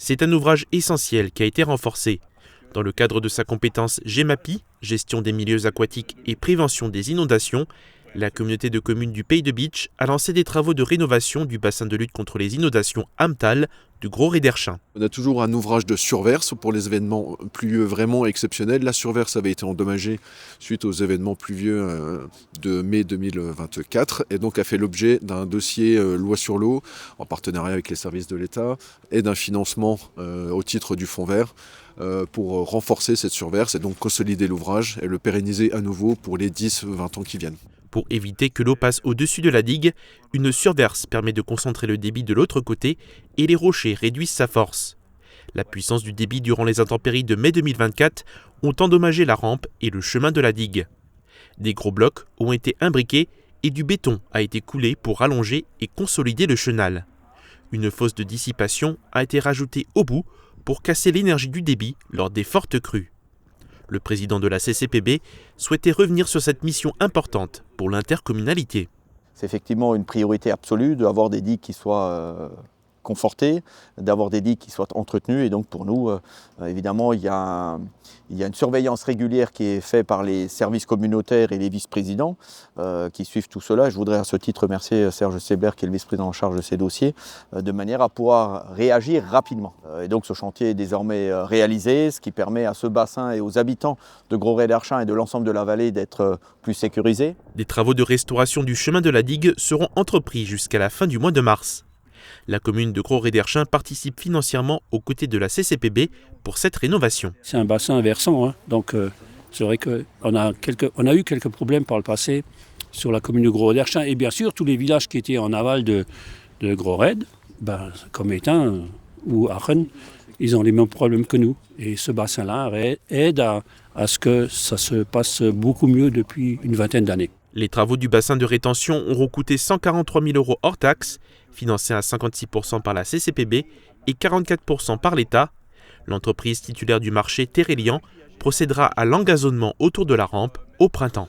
C'est un ouvrage essentiel qui a été renforcé. Dans le cadre de sa compétence GEMAPI, gestion des milieux aquatiques et prévention des inondations, la communauté de communes du Pays de Bitche a lancé des travaux de rénovation du bassin de lutte contre les inondations Amtal du Gros Rederchin. On a toujours un ouvrage de surverse pour les événements pluvieux vraiment exceptionnels. La surverse avait été endommagée suite aux événements pluvieux de mai 2024 et donc a fait l'objet d'un dossier loi sur l'eau en partenariat avec les services de l'État et d'un financement au titre du fonds vert pour renforcer cette surverse et donc consolider l'ouvrage et le pérenniser à nouveau pour les 10-20 ans qui viennent. Pour éviter que l'eau passe au-dessus de la digue, une surverse permet de concentrer le débit de l'autre côté et les rochers réduisent sa force. La puissance du débit durant les intempéries de mai 2024 ont endommagé la rampe et le chemin de la digue. Des gros blocs ont été imbriqués et du béton a été coulé pour allonger et consolider le chenal. Une fosse de dissipation a été rajoutée au bout pour casser l'énergie du débit lors des fortes crues. Le président de la CCPB souhaitait revenir sur cette mission importante pour l'intercommunalité. C'est effectivement une priorité absolue d'avoir des digues qui soient confortées, d'avoir des digues qui soient entretenues. Et donc pour nous, évidemment, il y a une surveillance régulière qui est faite par les services communautaires et les vice-présidents qui suivent tout cela. Je voudrais à ce titre remercier Serge Sebler, qui est le vice-président en charge de ces dossiers, de manière à pouvoir réagir rapidement. Et donc ce chantier est désormais réalisé, ce qui permet à ce bassin et aux habitants de Gros Rederchin et de l'ensemble de la vallée d'être plus sécurisés. Des travaux de restauration du chemin de la digue seront entrepris jusqu'à la fin du mois de mars. La commune de Gros Rederchin participe financièrement aux côtés de la CCPB pour cette rénovation. C'est un bassin versant, donc c'est vrai qu'on a eu quelques problèmes par le passé sur la commune de Gros Rederchin. Et bien sûr, tous les villages qui étaient en aval de Gros Red, comme Étain ou Aachen, ils ont les mêmes problèmes que nous. Et ce bassin-là aide à ce que ça se passe beaucoup mieux depuis une vingtaine d'années. Les travaux du bassin de rétention auront coûté 143 000 € hors taxes, financés à 56% par la CCPB et 44% par l'État. L'entreprise titulaire du marché Terrelian procédera à l'engazonnement autour de la rampe au printemps.